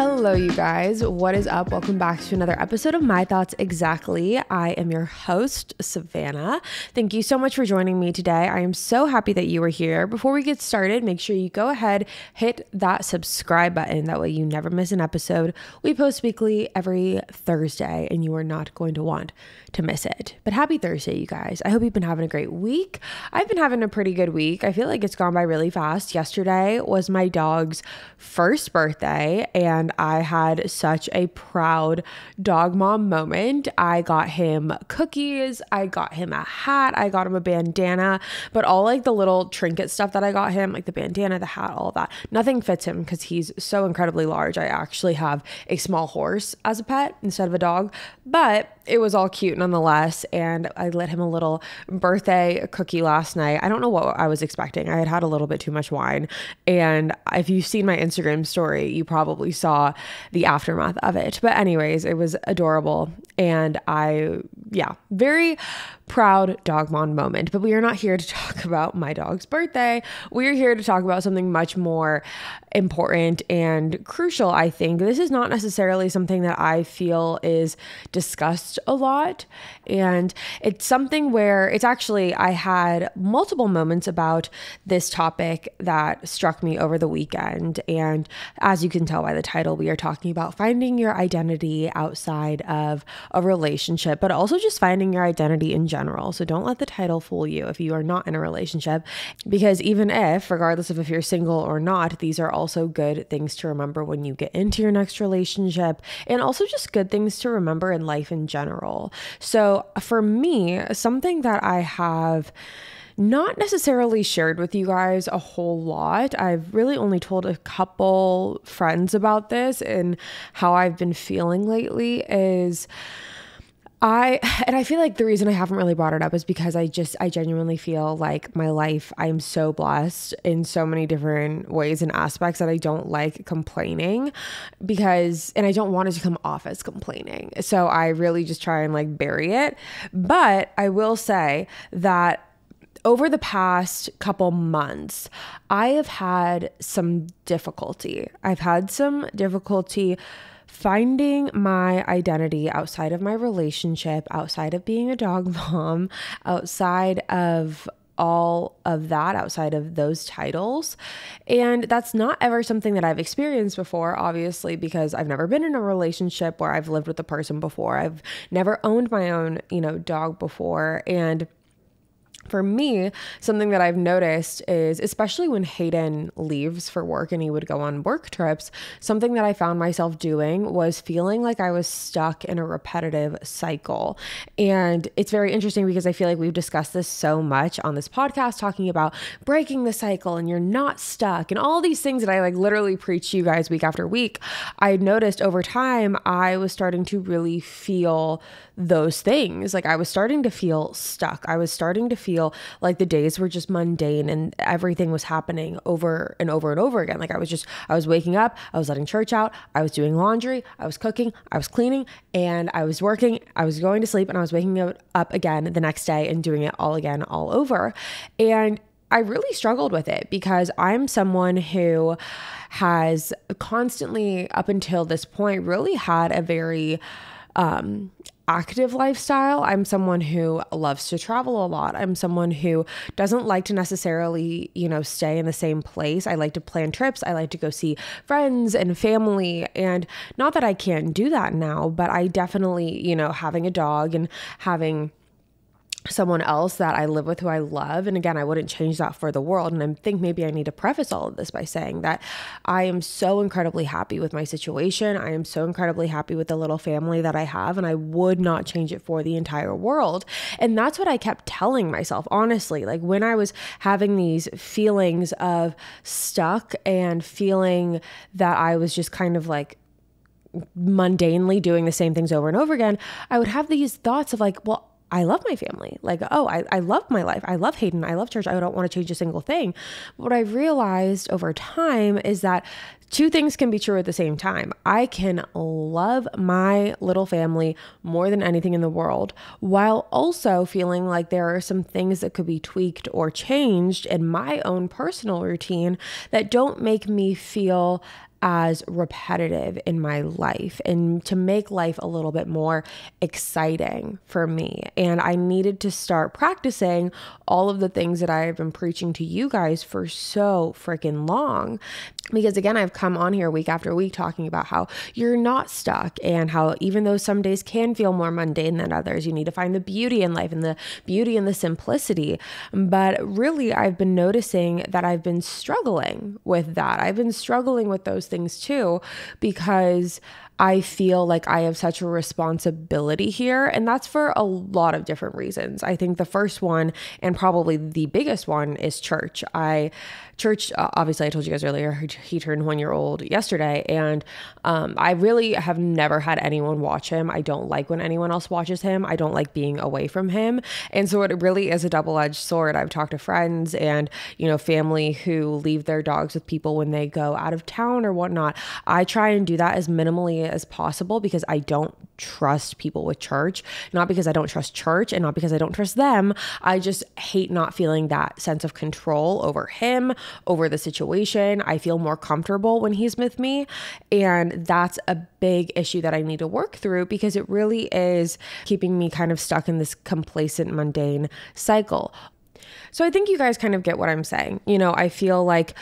Hello, you guys. What is up? Welcome back to another episode of My Thoughts Exactly. I am your host, Savannah. Thank you so much for joining me today. I am so happy that you are here. Before we get started, make sure you go ahead, hit that subscribe button. That way you never miss an episode. We post weekly every Thursday, and you are not going to want to miss it. But happy Thursday, you guys. I hope you've been having a great week. I've been having a pretty good week. I feel like it's gone by really fast. Yesterday was my dog's first birthday, and I had such a proud dog mom moment. I got him cookies, I got him a hat, I got him a bandana, but all like the little trinket stuff that I got him, like the bandana, the hat, all of that, nothing fits him because he's so incredibly large. I actually have a small horse as a pet instead of a dog, but it was all cute nonetheless. And I lit him a little birthday cookie last night. I don't know what I was expecting. I had had a little bit too much wine. And if you've seen my Instagram story, you probably saw the aftermath of it. But anyways, it was adorable. And very proud dog mom moment. But we are not here to talk about my dog's birthday. We are here to talk about something much more important and crucial, I think. This is not necessarily something that I feel is discussed a lot. And it's something where it's actually, I had multiple moments about this topic that struck me over the weekend. And as you can tell by the title, we are talking about finding your identity outside of a relationship, but also just finding your identity in general. So don't let the title fool you if you are not in a relationship, because even if, regardless of if you're single or not, these are also good things to remember when you get into your next relationship, and also just good things to remember in life in general. So for me, something that I have not necessarily shared with you guys a whole lot, I've really only told a couple friends about this and how I've been feeling lately, is I feel like the reason I haven't really brought it up is because I genuinely feel like my life, I'm so blessed in so many different ways and aspects that I don't like complaining and I don't want it to come off as complaining. So I really just try and like bury it. But I will say that over the past couple months, I have had some difficulty. I've had some difficulty finding my identity outside of my relationship, outside of being a dog mom, outside of all of that, outside of those titles. And that's not ever something that I've experienced before, obviously, because I've never been in a relationship where I've lived with a person before. I've never owned my own, dog before. And for me, something that I've noticed is, especially when Hayden leaves for work and he would go on work trips, something that I found myself doing was feeling like I was stuck in a repetitive cycle. And it's very interesting because I feel like we've discussed this so much on this podcast, talking about breaking the cycle and you're not stuck and all these things that I like literally preach to you guys week after week. I noticed over time, I was starting to really feel those things. Like I was starting to feel stuck. I was starting to feel like the days were just mundane and everything was happening over and over and over again. Like I was waking up, I was letting church out, I was doing laundry, I was cooking, I was cleaning, and I was working, I was going to sleep, and I was waking up again the next day and doing it all again, all over. And I really struggled with it because I'm someone who has constantly, up until this point, really had a very active lifestyle. I'm someone who loves to travel a lot. I'm someone who doesn't like to necessarily, stay in the same place. I like to plan trips. I like to go see friends and family. And not that I can't do that now, but I definitely, having a dog and having someone else that I live with who I love. And again, I wouldn't change that for the world. And I think maybe I need to preface all of this by saying that I am so incredibly happy with my situation. I am so incredibly happy with the little family that I have, and I would not change it for the entire world. And that's what I kept telling myself, honestly, like when I was having these feelings of stuck and feeling that I was just kind of like mundanely doing the same things over and over again, I would have these thoughts of like, well, I love my family. Like, oh, I love my life. I love Hayden. I love church. I don't want to change a single thing. But what I've realized over time is that two things can be true at the same time. I can love my little family more than anything in the world, while also feeling like there are some things that could be tweaked or changed in my own personal routine that don't make me feel as repetitive in my life and to make life a little bit more exciting for me. And I needed to start practicing all of the things that I've been preaching to you guys for so freaking long. Because again, I've come on here week after week talking about how you're not stuck and how even though some days can feel more mundane than others, you need to find the beauty in life and the beauty in the simplicity. But really, I've been noticing that I've been struggling with that. I've been struggling with those things too, because I feel like I have such a responsibility here. And that's for a lot of different reasons. I think the first one, and probably the biggest one, is church. Obviously I told you guys earlier, he turned 1 year old yesterday. And I really have never had anyone watch him. I don't like when anyone else watches him. I don't like being away from him. And so it really is a double-edged sword. I've talked to friends and, family who leave their dogs with people when they go out of town or whatnot. I try and do that as minimally as possible because I don't trust people with church, not because I don't trust church and not because I don't trust them. I just hate not feeling that sense of control over him, over the situation. I feel more comfortable when he's with me. And that's a big issue that I need to work through because it really is keeping me kind of stuck in this complacent, mundane cycle. So I think you guys kind of get what I'm saying. I feel like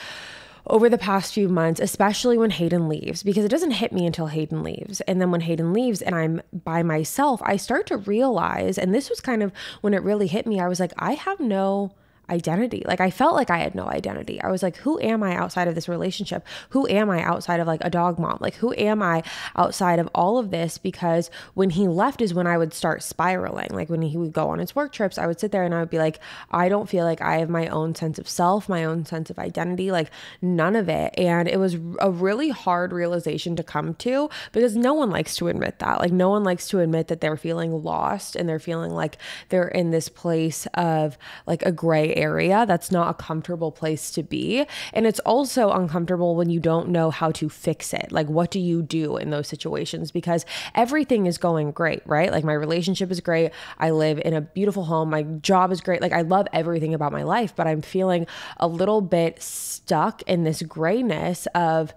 over the past few months, especially when Hayden leaves, because it doesn't hit me until Hayden leaves. And then when Hayden leaves and I'm by myself, I start to realize, and this was kind of when it really hit me, I was like, I have no identity. Like I felt like I had no identity. I was like, who am I outside of this relationship? Who am I outside of like a dog mom? Like who am I outside of all of this? Because when he left is when I would start spiraling. Like when he would go on his work trips, I would sit there and I would be like, I don't feel like I have my own sense of self, my own sense of identity, like none of it. And it was a really hard realization to come to because no one likes to admit that. Like no one likes to admit that they're feeling lost and they're feeling like they're in this place of like a gray area. That's not a comfortable place to be. And it's also uncomfortable when you don't know how to fix it. Like, what do you do in those situations? Because everything is going great, right? Like my relationship is great. I live in a beautiful home. My job is great. Like I love everything about my life, but I'm feeling a little bit stuck in this grayness of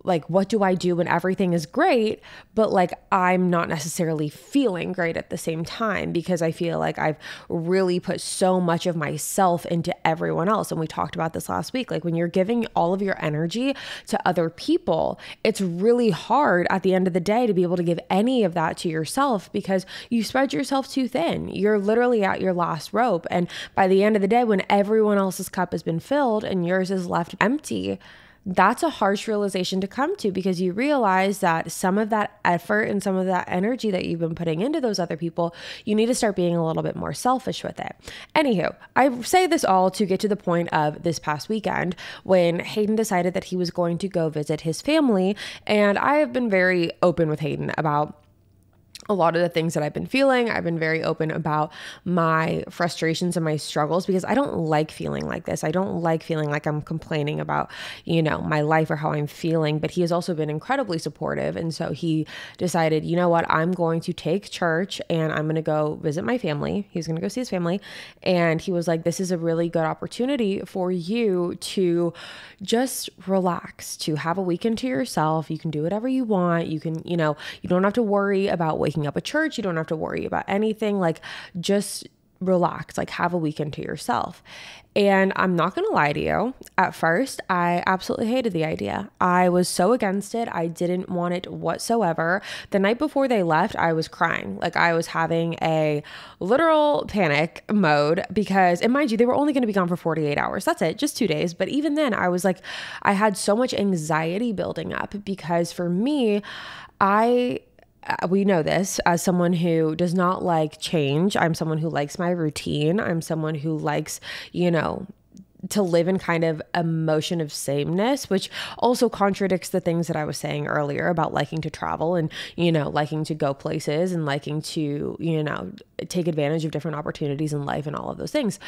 like, what do I do when everything is great, but like, I'm not necessarily feeling great at the same time because I feel like I've really put so much of myself into everyone else. And we talked about this last week. Like when you're giving all of your energy to other people, it's really hard at the end of the day to be able to give any of that to yourself because you spread yourself too thin. You're literally at your last rope. And by the end of the day, when everyone else's cup has been filled and yours is left empty, that's a harsh realization to come to because you realize that some of that effort and some of that energy that you've been putting into those other people, you need to start being a little bit more selfish with it. Anywho, I say this all to get to the point of this past weekend when Hayden decided that he was going to go visit his family. And I have been very open with Hayden about a lot of the things that I've been feeling. I've been very open about my frustrations and my struggles because I don't like feeling like this. I don't like feeling like I'm complaining about, my life or how I'm feeling, but he has also been incredibly supportive. And so he decided, you know what, I'm going to take church and I'm going to go visit my family. He's going to go see his family. And he was like, this is a really good opportunity for you to just relax, to have a weekend to yourself. You can do whatever you want. You can, you don't have to worry about waking up at church. You don't have to worry about anything. Like just relax, like have a weekend to yourself. And I'm not going to lie to you. At first, I absolutely hated the idea. I was so against it. I didn't want it whatsoever. The night before they left, I was crying. Like I was having a literal panic mode because, and mind you, they were only going to be gone for 48 hours. That's it, just 2 days. But even then I was like, I had so much anxiety building up because for me, we know this as someone who does not like change. I'm someone who likes my routine. I'm someone who likes, to live in kind of a motion of sameness, which also contradicts the things that I was saying earlier about liking to travel and, liking to go places and liking to, take advantage of different opportunities in life and all of those things.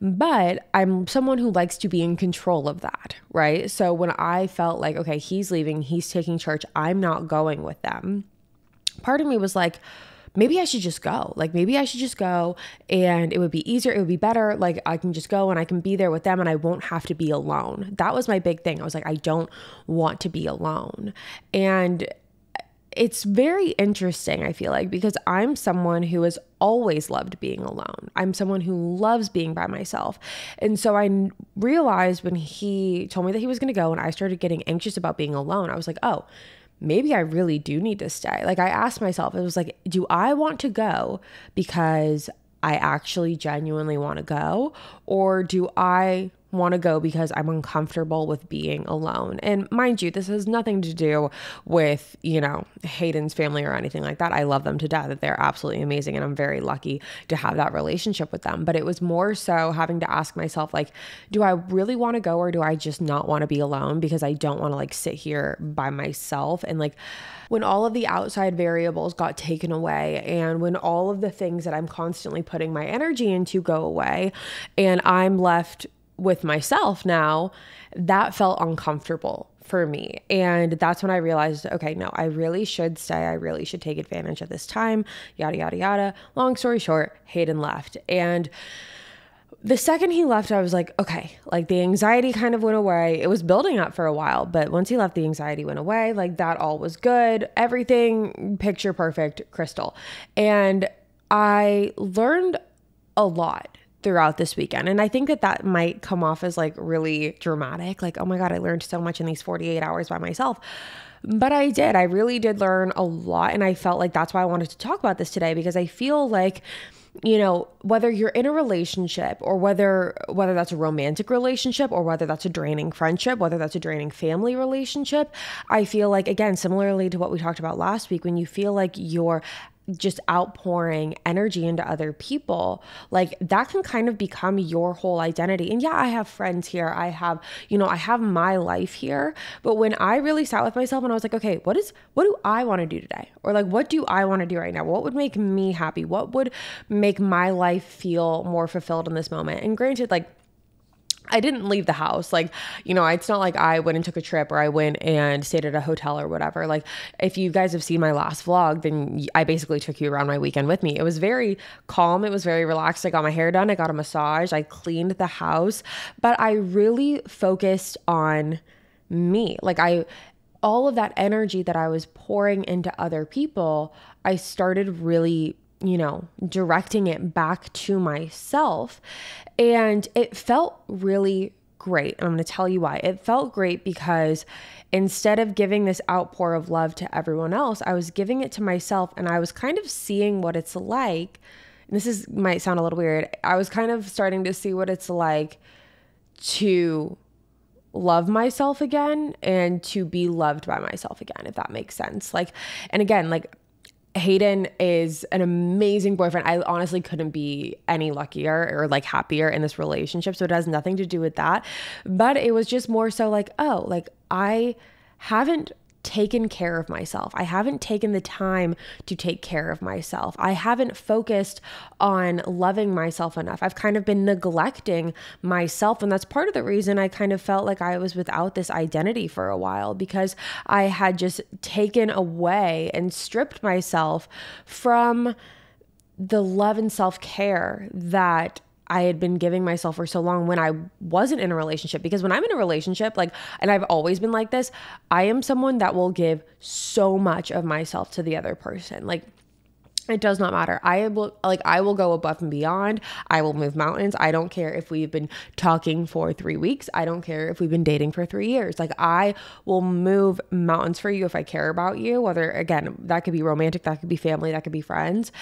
But I'm someone who likes to be in control of that, right? So when I felt like, okay, he's leaving, he's taking church, I'm not going with them. Part of me was like, maybe I should just go. Like, maybe I should just go and it would be easier. It would be better. Like, I can just go and I can be there with them and I won't have to be alone. That was my big thing. I was like, I don't want to be alone. And it's very interesting, I feel like, because I'm someone who has always loved being alone. I'm someone who loves being by myself. And so I realized when he told me that he was going to go and I started getting anxious about being alone, I was like, oh, maybe I really do need to stay. Like, I asked myself, it was like, do I want to go because I actually genuinely want to go? Or do I want to go because I'm uncomfortable with being alone? And mind you, this has nothing to do with, Hayden's family or anything like that. I love them to death. They're absolutely amazing. And I'm very lucky to have that relationship with them. But it was more so having to ask myself, like, do I really want to go or do I just not want to be alone because I don't want to like sit here by myself? And like, when all of the outside variables got taken away and when all of the things that I'm constantly putting my energy into go away and I'm left with myself now, that felt uncomfortable for me. And that's when I realized, okay, no, I really should stay. I really should take advantage of this time, yada, yada, yada. Long story short, Hayden left. And the second he left, I was like, okay, like the anxiety kind of went away. It was building up for a while, but once he left, the anxiety went away. Like that all was good. Everything picture perfect, crystal. And I learned a lot throughout this weekend. And I think that might come off as like really dramatic. Like, oh my God, I learned so much in these 48 hours by myself. But I did. I really did learn a lot. And I felt like that's why I wanted to talk about this today, because I feel like, whether you're in a relationship or whether that's a romantic relationship or whether that's a draining friendship, whether that's a draining family relationship, I feel like, again, similarly to what we talked about last week, when you feel like you're just outpouring energy into other people, like that can kind of become your whole identity. And yeah, I have friends here. I have my life here. But when I really sat with myself and I was like, okay, what do I want to do today? Or like, what do I want to do right now? What would make me happy? What would make my life feel more fulfilled in this moment? And granted, like, I didn't leave the house. Like, it's not like I went and took a trip or I went and stayed at a hotel or whatever. Like, if you guys have seen my last vlog, then I basically took you around my weekend with me. It was very calm. It was very relaxed. I got my hair done. I got a massage. I cleaned the house, but I really focused on me. Like all of that energy that I was pouring into other people, I started really directing it back to myself. And it felt really great. And I'm going to tell you why. It felt great because instead of giving this outpour of love to everyone else, I was giving it to myself, and I was kind of seeing what it's like. And this might sound a little weird. I was kind of starting to see what it's like to love myself again and to be loved by myself again, if that makes sense. Like, and again, like, Hayden is an amazing boyfriend. I honestly couldn't be any luckier or like happier in this relationship. So it has nothing to do with that. But it was just more so like, oh, like I haven't taken care of myself. I haven't taken the time to take care of myself. I haven't focused on loving myself enough. I've kind of been neglecting myself. And that's part of the reason I kind of felt like I was without this identity for a while, because I had just taken away and stripped myself from the love and self-care that I had been giving myself for so long when I wasn't in a relationship. Because when I'm in a relationship, like, and I've always been like this, I am someone that will give so much of myself to the other person. Like, it does not matter. I will go above and beyond. I will move mountains. I don't care if we've been talking for 3 weeks. I don't care if we've been dating for 3 years. Like, I will move mountains for you if I care about you, whether, again, that could be romantic, that could be family, that could be friends.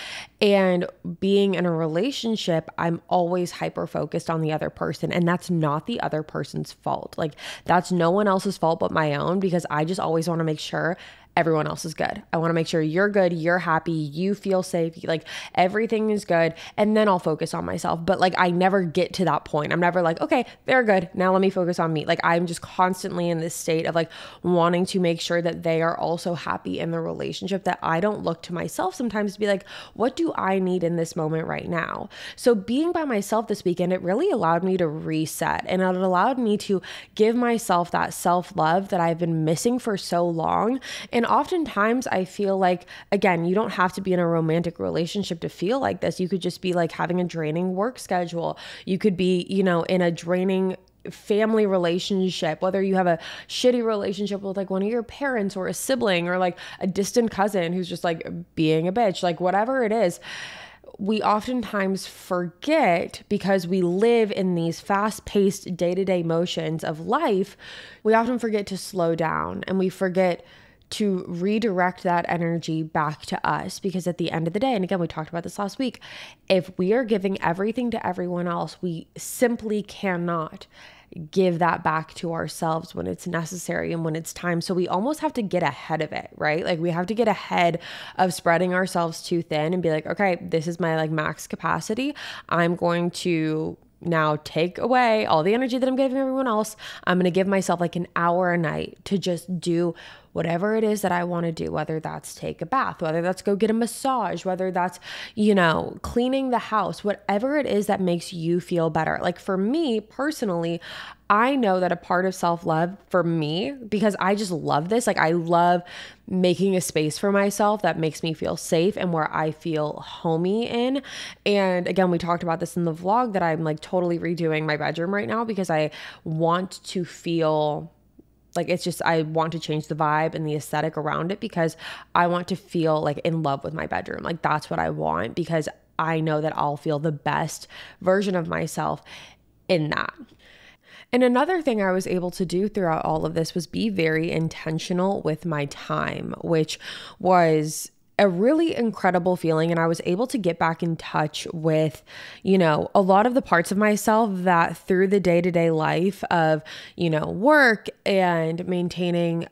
And being in a relationship, I'm always hyper focused on the other person. And that's not the other person's fault. Like, that's no one else's fault but my own, because I just always want to make sure everyone else is good. I want to make sure you're good, you're happy, you feel safe, like everything is good. And then I'll focus on myself. But like, I never get to that point. I'm never like, okay, they're good, now let me focus on me. Like, I'm just constantly in this state of like wanting to make sure that they are also happy in the relationship, that I don't look to myself sometimes to be like, what do I need in this moment right now? So being by myself this weekend, it really allowed me to reset, and it allowed me to give myself that self-love that I've been missing for so long. And And oftentimes I feel like, again, you don't have to be in a romantic relationship to feel like this. You could just be like having a draining work schedule. You could be, in a draining family relationship, whether you have a shitty relationship with like one of your parents or a sibling or like a distant cousin who's just like being a bitch, like whatever it is. We oftentimes forget, because we live in these fast-paced day-to-day motions of life, we often forget to slow down, and we forget to redirect that energy back to us. Because at the end of the day, and again, we talked about this last week, if we are giving everything to everyone else, we simply cannot give that back to ourselves when it's necessary and when it's time. So we almost have to get ahead of it, right? Like we have to get ahead of spreading ourselves too thin and be like, okay, this is my like max capacity. I'm going to now take away all the energy that I'm giving everyone else. I'm going to give myself like an hour a night to just do whatever it is that I want to do, whether that's take a bath, whether that's go get a massage, whether that's, cleaning the house, whatever it is that makes you feel better. Like for me personally, I know that a part of self-love for me, because I just love this, like I love making a space for myself that makes me feel safe and where I feel homey in. And again, we talked about this in the vlog that I'm like totally redoing my bedroom right now because I want to feel like I want to change the vibe and the aesthetic around it because I want to feel like in love with my bedroom. Like that's what I want, because I know that I'll feel the best version of myself in that. And another thing I was able to do throughout all of this was be very intentional with my time, which was a really incredible feeling. And I was able to get back in touch with, a lot of the parts of myself that through the day-to-day life of, work and maintaining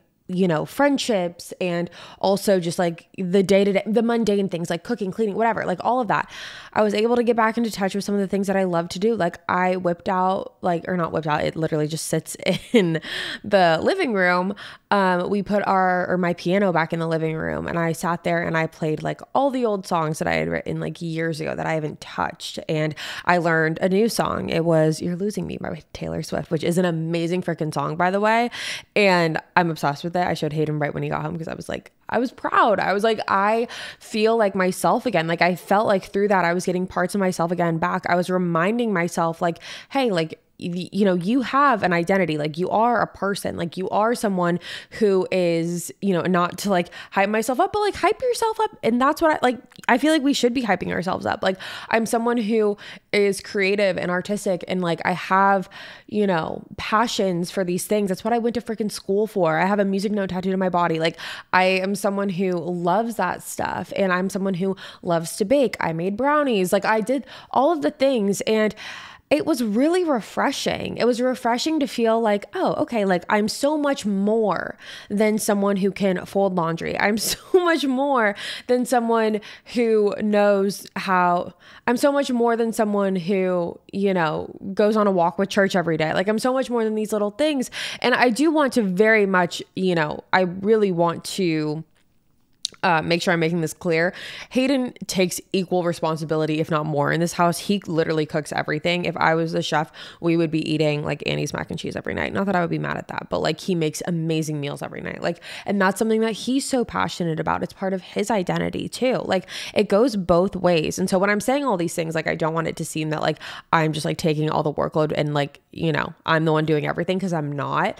friendships, and also just like the day-to-day, the mundane things like cooking, cleaning, whatever, like all of that. I was able to get back into touch with some of the things that I love to do. Like I whipped out, not whipped out, it literally just sits in the living room. We put my piano back in the living room, and I sat there and I played like all the old songs that I had written like years ago that I haven't touched. And I learned a new song. It was You're Losing Me by Taylor Swift, which is an amazing freaking song, by the way. And I'm obsessed with it. I showed Hayden right when he got home because I was proud. I was like, I feel like myself again. Like I felt like through that I was getting parts of myself again back. I was reminding myself like, hey, like, you have an identity, like you are a person, like you are someone who is, not to like hype myself up, but like hype yourself up. And that's what I feel like we should be hyping ourselves up. Like I'm someone who is creative and artistic, and like I have, passions for these things. That's what I went to freaking school for. I have a music note tattooed on my body. Like I am someone who loves that stuff, and I'm someone who loves to bake. I made brownies. Like I did all of the things, and it was really refreshing. It was refreshing to feel like, oh, okay, like I'm so much more than someone who can fold laundry. I'm so much more than someone who knows how, I'm so much more than someone who, goes on a walk with church every day. Like I'm so much more than these little things. And I do want to very much, I really want to make sure I'm making this clear. Hayden takes equal responsibility, if not more, in this house. He literally cooks everything. If I was the chef, we would be eating like Annie's mac and cheese every night. Not that I would be mad at that, but like he makes amazing meals every night. Like, and that's something that he's so passionate about. It's part of his identity too. Like it goes both ways. And so when I'm saying all these things, like I don't want it to seem that like I'm just like taking all the workload and like, I'm the one doing everything, because I'm not.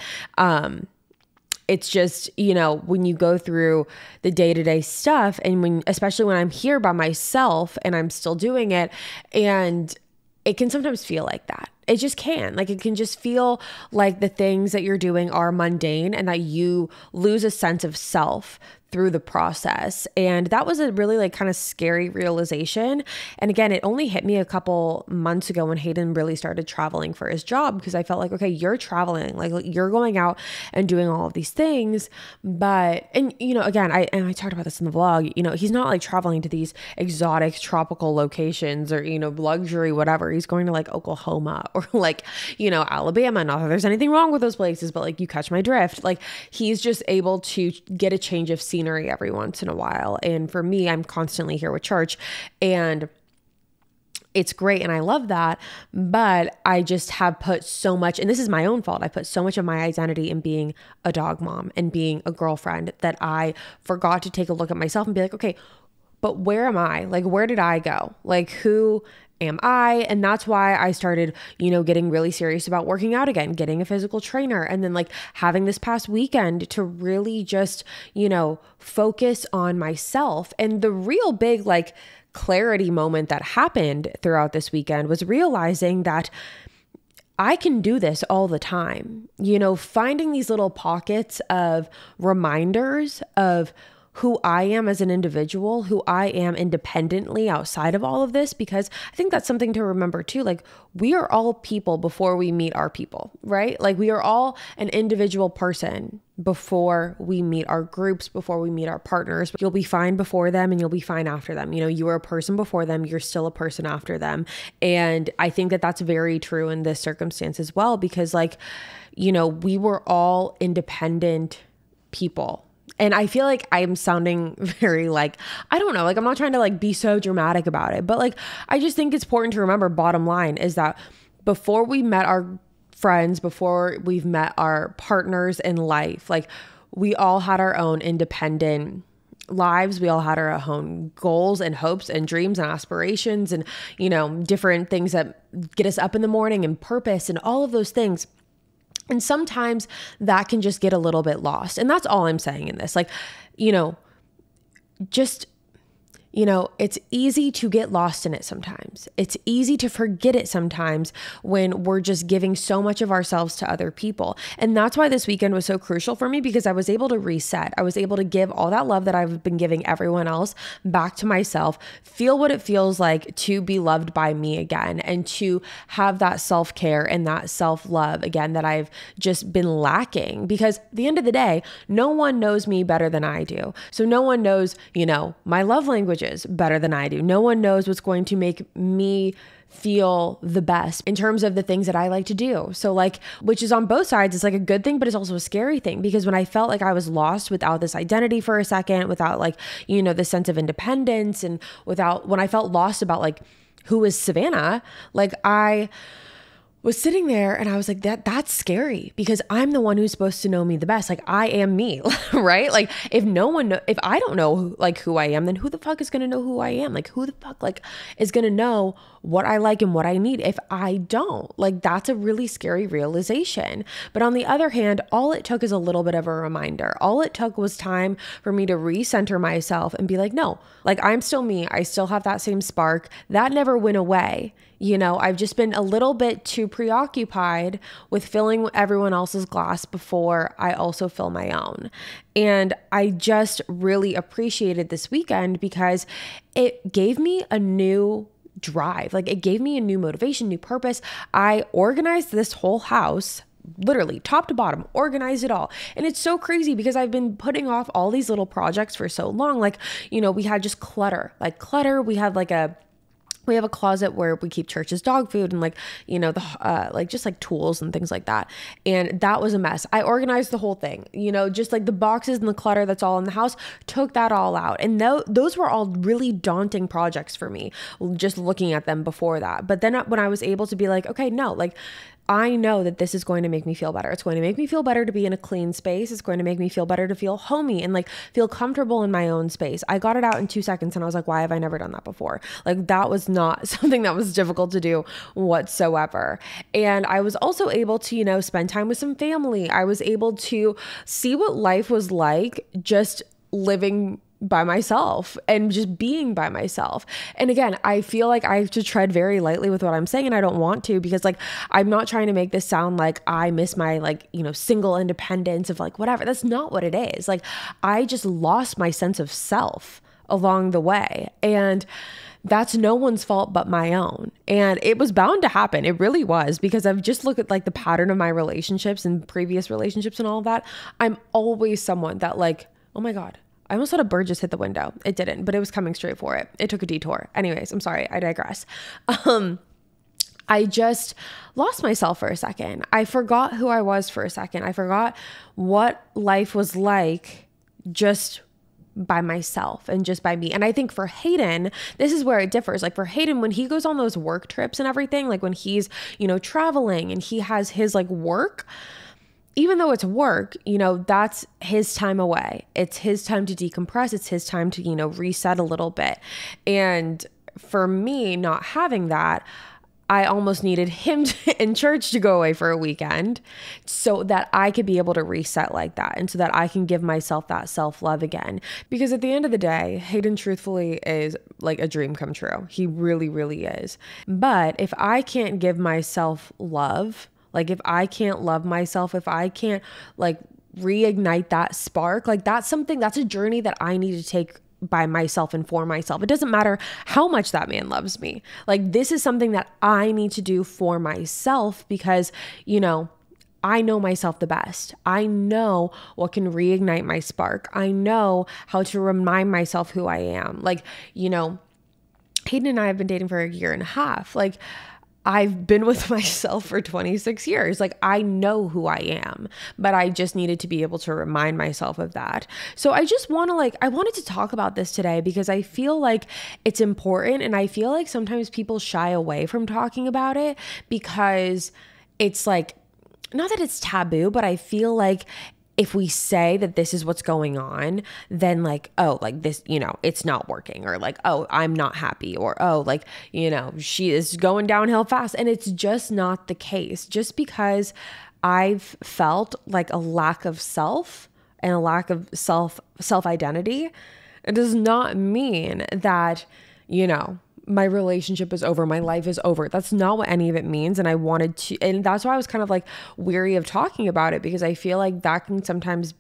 It's just, when you go through the day-to-day stuff, and especially when I'm here by myself and I'm still doing it, and it can sometimes feel like that. It just can. Like it can just feel like the things that you're doing are mundane, and that you lose a sense of self through the process. And that was a really like kind of scary realization. And again, it only hit me a couple months ago when Hayden really started traveling for his job, because I felt like, okay, you're traveling, like you're going out and doing all of these things. But, and again, I talked about this in the vlog, he's not like traveling to these exotic tropical locations or, luxury, whatever. He's going to like Oklahoma or like, Alabama. Not that there's anything wrong with those places, but like you catch my drift. Like he's just able to get a change of scenery every once in a while. And for me, I'm constantly here with church, and it's great and I love that, but I just have put so much, and this is my own fault, I put so much of my identity in being a dog mom and being a girlfriend that I forgot to take a look at myself and be like, okay, but where am I? Like, where did I go? Like, who am I? And that's why I started, getting really serious about working out again, getting a physical trainer, and then like having this past weekend to really just, focus on myself. And the real big like clarity moment that happened throughout this weekend was realizing that I can do this all the time, finding these little pockets of reminders of who I am as an individual, who I am independently outside of all of this, because I think that's something to remember too. Like, we are all people before we meet our people, right? Like, we are all an individual person before we meet our groups, before we meet our partners. You'll be fine before them and you'll be fine after them. You were a person before them, you're still a person after them. And I think that that's very true in this circumstance as well, because we were all independent people. And I feel like I'm sounding very I don't know, I'm not trying to be so dramatic about it, but I just think it's important to remember, bottom line is that before we met our friends, before we've met our partners in life, we all had our own independent lives. We all had our own goals and hopes and dreams and aspirations and, different things that get us up in the morning and purpose and all of those things. And sometimes that can just get a little bit lost. And that's all I'm saying in this. It's easy to get lost in it sometimes. It's easy to forget it sometimes when we're just giving so much of ourselves to other people. And that's why this weekend was so crucial for me, because I was able to reset. I was able to give all that love that I've been giving everyone else back to myself, feel what it feels like to be loved by me again, and to have that self-care and that self-love again that I've just been lacking. Because at the end of the day, no one knows me better than I do. So no one knows, my love language better than I do. No one knows what's going to make me feel the best in terms of the things that I like to do. So which is on both sides, it's a good thing, but it's also a scary thing, because when I felt like I was lost without this identity for a second, without the sense of independence, and when I felt lost about who is Savannah, I was sitting there and I was like, that's scary, because I'm the one who's supposed to know me the best. I am me, right? If I don't know who I am, then who the fuck is going to know who I am? Who the fuck is going to know what I like and what I need if I don't? That's a really scary realization. But on the other hand, all it took is a little bit of a reminder. All it took was time for me to recenter myself and be no, I'm still me. I still have that same spark. That never went away. I've just been a little bit too preoccupied with filling everyone else's glass before I also fill my own. And I just really appreciated this weekend because it gave me a new drive. It gave me a new motivation, new purpose. I organized this whole house, literally top to bottom, organized it all. And it's so crazy because I've been putting off all these little projects for so long. We had just clutter. We had we have a closet where we keep Church's dog food and just tools and things like that. And that was a mess. I organized the whole thing, just the boxes and the clutter that's all in the house, took that all out. And those were all really daunting projects for me, just looking at them before that. But then when I was able to be okay, no, I know that this is going to make me feel better. It's going to make me feel better to be in a clean space. It's going to make me feel better to feel homey and feel comfortable in my own space. I got it out in 2 seconds and I was like, why have I never done that before? That was not something that was difficult to do whatsoever. And I was also able to, spend time with some family. I was able to see what life was like just living by myself and just being by myself. And again, I feel like I have to tread very lightly with what I'm saying, and I don't want to, because I'm not trying to make this sound like I miss my single independence of whatever. That's not what it is. I just lost my sense of self along the way, and that's no one's fault but my own. And it was bound to happen. It really was, because I've just looked at the pattern of my relationships and previous relationships and all of that. I'm always someone that oh my God, I almost thought a bird just hit the window. It didn't, but it was coming straight for it. It took a detour. Anyways, I'm sorry. I digress. I just lost myself for a second. I forgot who I was for a second. I forgot what life was like just by myself and just by me. And I think for Hayden, this is where it differs. Like for Hayden, when he goes on those work trips and everything, like when he's, traveling and he has his like work, even though it's work, that's his time away. It's his time to decompress. It's his time to, reset a little bit. And for me, not having that, I almost needed him in church to go away for a weekend so that I could be able to reset like that. And so that I can give myself that self-love again. Because at the end of the day, Hayden truthfully is like a dream come true. He really, really is. But if I can't give myself love, like if I can't love myself, if I can't like reignite that spark, like that's a journey that I need to take by myself and for myself. It doesn't matter how much that man loves me. Like this is something that I need to do for myself because, I know myself the best. I know what can reignite my spark. I know how to remind myself who I am. Like, Hayden and I have been dating for a year and a half. Like I've been with myself for 26 years. Like I know who I am, but I just needed to be able to remind myself of that. So I just I wanted to talk about this today because I feel like it's important. And I feel like sometimes people shy away from talking about it because it's like, not that it's taboo, but I feel like if we say that this is what's going on, then like, oh, like this, it's not working, or like, oh, I'm not happy, or oh, like, she is going downhill fast. And it's just not the case. Just because I've felt like a lack of self and a lack of self-identity, it does not mean that, my relationship is over, my life is over. That's not what any of it means. And and that's why I was kind of like weary of talking about it, because I feel like that can sometimes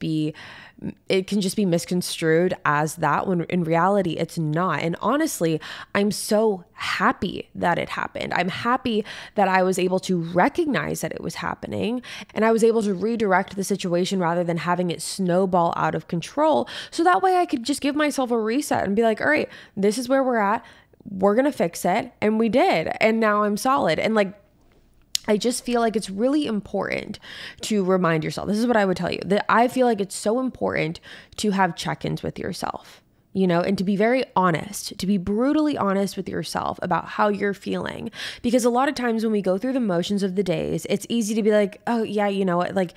it can just be misconstrued as that, when in reality it's not. And honestly, I'm so happy that it happened. I'm happy that I was able to recognize that it was happening, and I was able to redirect the situation rather than having it snowball out of control. So that way I could just give myself a reset and be like, all right, this is where we're at. We're going to fix it. And we did. And now I'm solid. And like, I just feel like it's really important to remind yourself. This is what I would tell you, that I feel like it's so important to have check-ins with yourself, and to be very honest, to be brutally honest with yourself about how you're feeling. Because a lot of times when we go through the motions of the days, it's easy to be like, oh yeah, you know what, like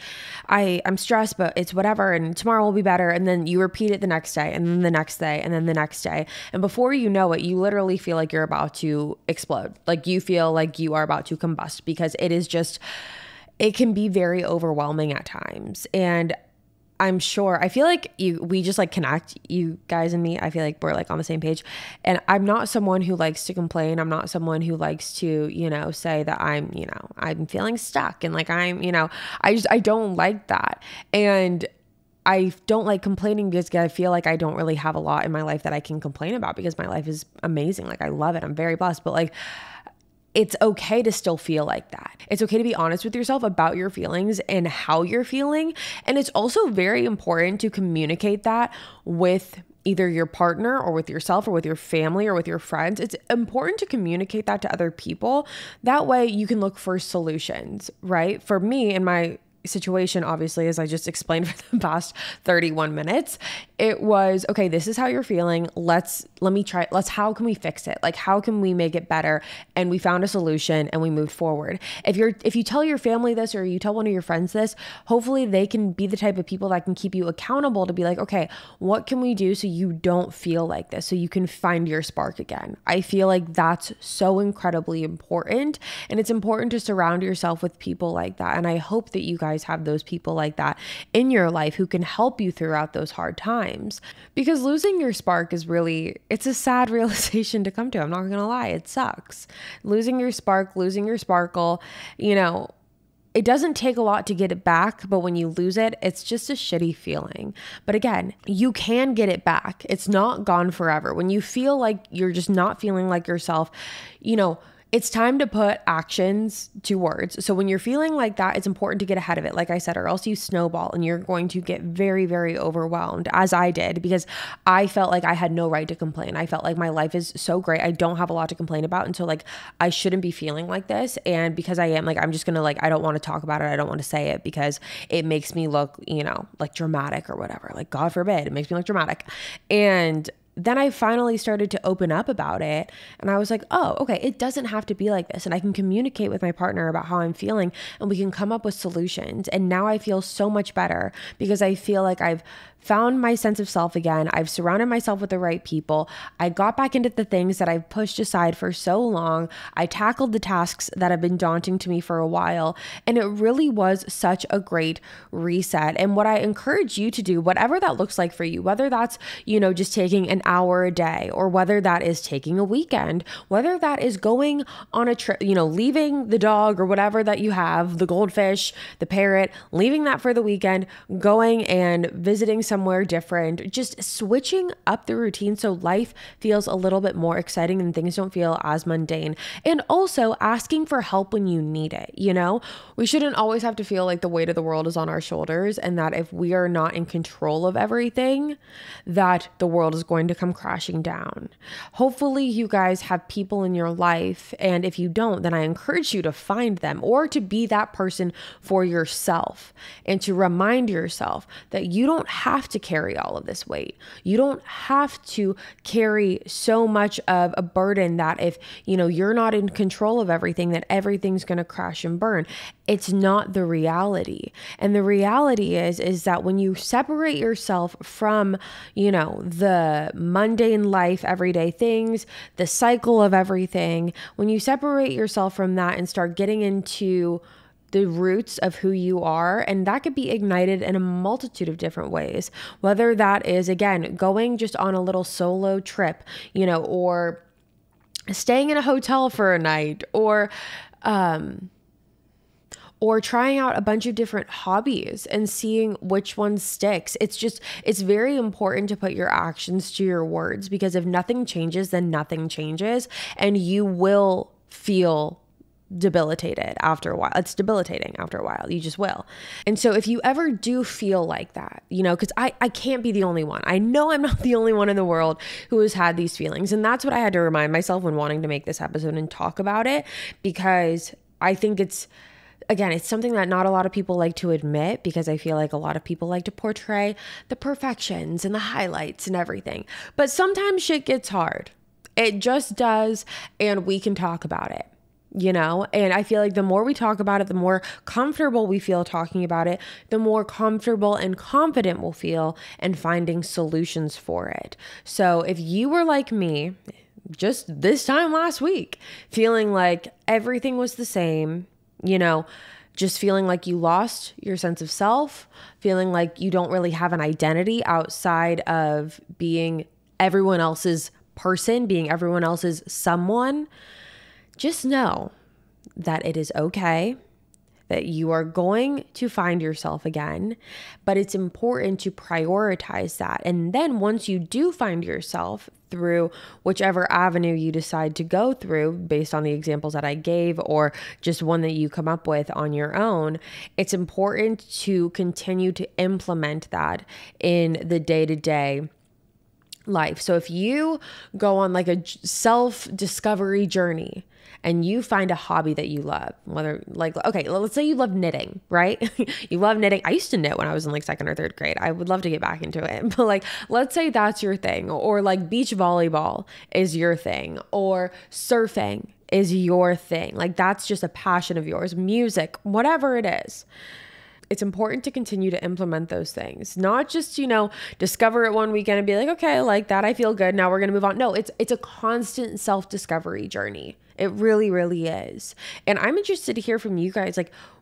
I'm stressed, but it's whatever, and tomorrow will be better. And then you repeat it the next day, and then the next day, and then the next day. And before you know it, you literally feel like you're about to explode. Like you feel like you are about to combust, because it can be very overwhelming at times. And I feel like we just like connect, you guys and me. I feel like we're like on the same page. And I'm not someone who likes to complain. I'm not someone who likes to, say that I'm feeling stuck and like I don't like that. And I don't like complaining because I feel like I don't really have a lot in my life that I can complain about, because my life is amazing. Like I love it. I'm very blessed, but like, it's okay to still feel like that. It's okay to be honest with yourself about your feelings and how you're feeling. And it's also very important to communicate that with either your partner or with yourself or with your family or with your friends. It's important to communicate that to other people. That way you can look for solutions, right? For me, in my situation, obviously, as I just explained for the past 31 minutes, it was, okay, this is how you're feeling. How can we fix it? Like, how can we make it better? And we found a solution and we moved forward. If you tell your family this, or you tell one of your friends this, hopefully they can be the type of people that can keep you accountable to be like, okay, what can we do so you don't feel like this? So you can find your spark again. I feel like that's so incredibly important. And it's important to surround yourself with people like that. And I hope that you guys have those people like that in your life who can help you throughout those hard times, because losing your spark is it's a sad realization to come to. I'm not gonna lie, it sucks. Losing your spark, losing your sparkle, it doesn't take a lot to get it back, but when you lose it, it's just a shitty feeling. But again, you can get it back. It's not gone forever. When you feel like you're just not feeling like yourself, it's time to put actions to words. So when you're feeling like that, it's important to get ahead of it, like I said, or else you snowball and you're going to get very, very overwhelmed, as I did, because I felt like I had no right to complain. I felt like my life is so great. I don't have a lot to complain about. And so like, I shouldn't be feeling like this. And because I am, like, I'm just going to like, I don't want to talk about it. I don't want to say it because it makes me look, like dramatic or whatever. Like, God forbid, it makes me look dramatic. And then I finally started to open up about it, and I was like, oh, okay, it doesn't have to be like this. And I can communicate with my partner about how I'm feeling, and we can come up with solutions. And now I feel so much better because I feel like I've found my sense of self again. I've surrounded myself with the right people. I got back into the things that I've pushed aside for so long. I tackled the tasks that have been daunting to me for a while. And it really was such a great reset. And what I encourage you to do, whatever that looks like for you, whether that's, just taking an hour a day, or whether that is taking a weekend, whether that is going on a trip, leaving the dog or whatever that you have, the goldfish, the parrot, leaving that for the weekend, going and visiting somewhere different, just switching up the routine so life feels a little bit more exciting and things don't feel as mundane. And also asking for help when you need it. We shouldn't always have to feel like the weight of the world is on our shoulders, and that if we are not in control of everything, that the world is going to come crashing down. Hopefully you guys have people in your life, and if you don't, then I encourage you to find them, or to be that person for yourself, and to remind yourself that you don't have to carry all of this weight. You don't have to carry so much of a burden that if, you're not in control of everything, that everything's going to crash and burn. It's not the reality. And the reality is that when you separate yourself from, the mundane life, everyday things, the cycle of everything, when you separate yourself from that and start getting into the roots of who you are, and that could be ignited in a multitude of different ways, whether that is, again, going just on a little solo trip, or staying in a hotel for a night, or trying out a bunch of different hobbies and seeing which one sticks. It's very important to put your actions to your words, because if nothing changes, then nothing changes, and you will feel debilitated after a while. It's debilitating after a while. You just will. And so if you ever do feel like that, because I can't be the only one. I know I'm not the only one in the world who has had these feelings. And that's what I had to remind myself when wanting to make this episode and talk about it, because I think it's something that not a lot of people like to admit, because I feel like a lot of people like to portray the perfections and the highlights and everything. But sometimes shit gets hard. It just does. And we can talk about it. And I feel like the more we talk about it, the more comfortable we feel talking about it, the more comfortable and confident we'll feel in finding solutions for it. So if you were like me, just this time last week, feeling like everything was the same, just feeling like you lost your sense of self, feeling like you don't really have an identity outside of being everyone else's person, being everyone else's someone, just know that it is okay, that you are going to find yourself again, but it's important to prioritize that. And then once you do find yourself through whichever avenue you decide to go through, based on the examples that I gave, or just one that you come up with on your own, it's important to continue to implement that in the day-to-day life. So if you go on like a self-discovery journey and you find a hobby that you love, whether okay, let's say you love knitting, right? You love knitting. I used to knit when I was in like second or third grade. I would love to get back into it. But let's say that's your thing, or beach volleyball is your thing, or surfing is your thing. That's just a passion of yours, music, whatever it is. It's important to continue to implement those things, not just, discover it one weekend and be like, okay, I like that, I feel good, now we're going to move on. No, it's a constant self-discovery journey. It really, really is. And I'm interested to hear from you guys,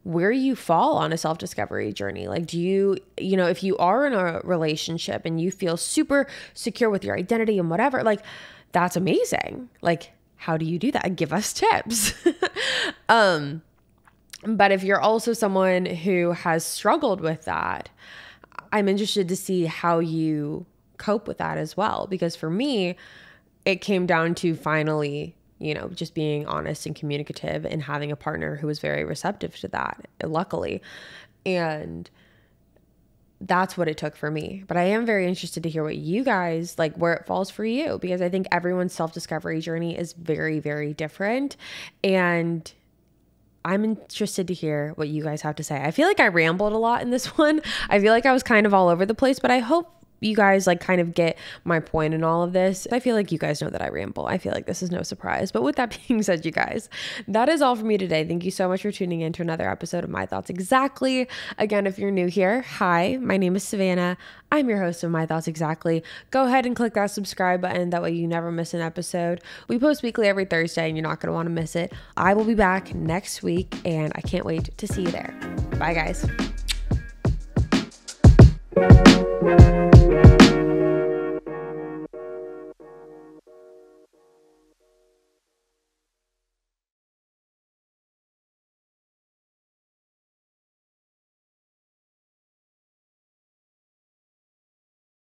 where you fall on a self-discovery journey. Do you, if you are in a relationship and you feel super secure with your identity and whatever, that's amazing. How do you do that? Give us tips. But if you're also someone who has struggled with that, I'm interested to see how you cope with that as well. Because for me, it came down to finally, you know, just being honest and communicative and having a partner who was very receptive to that, luckily. And that's what it took for me. But I am very interested to hear what you guys, like, where it falls for you, because I think everyone's self-discovery journey is very, very different. And I'm interested to hear what you guys have to say. I feel like I rambled a lot in this one. I feel like I was kind of all over the place, but I hope you guys like kind of get my point in all of this. I feel like you guys know that I ramble. I feel like this is no surprise. But with that being said, you guys, that is all for me today. Thank you so much for tuning in to another episode of My Thoughts Exactly. Again, if you're new here, hi, my name is Savannah. I'm your host of My Thoughts Exactly. Go ahead and click that subscribe button. That way you never miss an episode. We post weekly every Thursday and you're not going to want to miss it. I will be back next week and I can't wait to see you there. Bye, guys.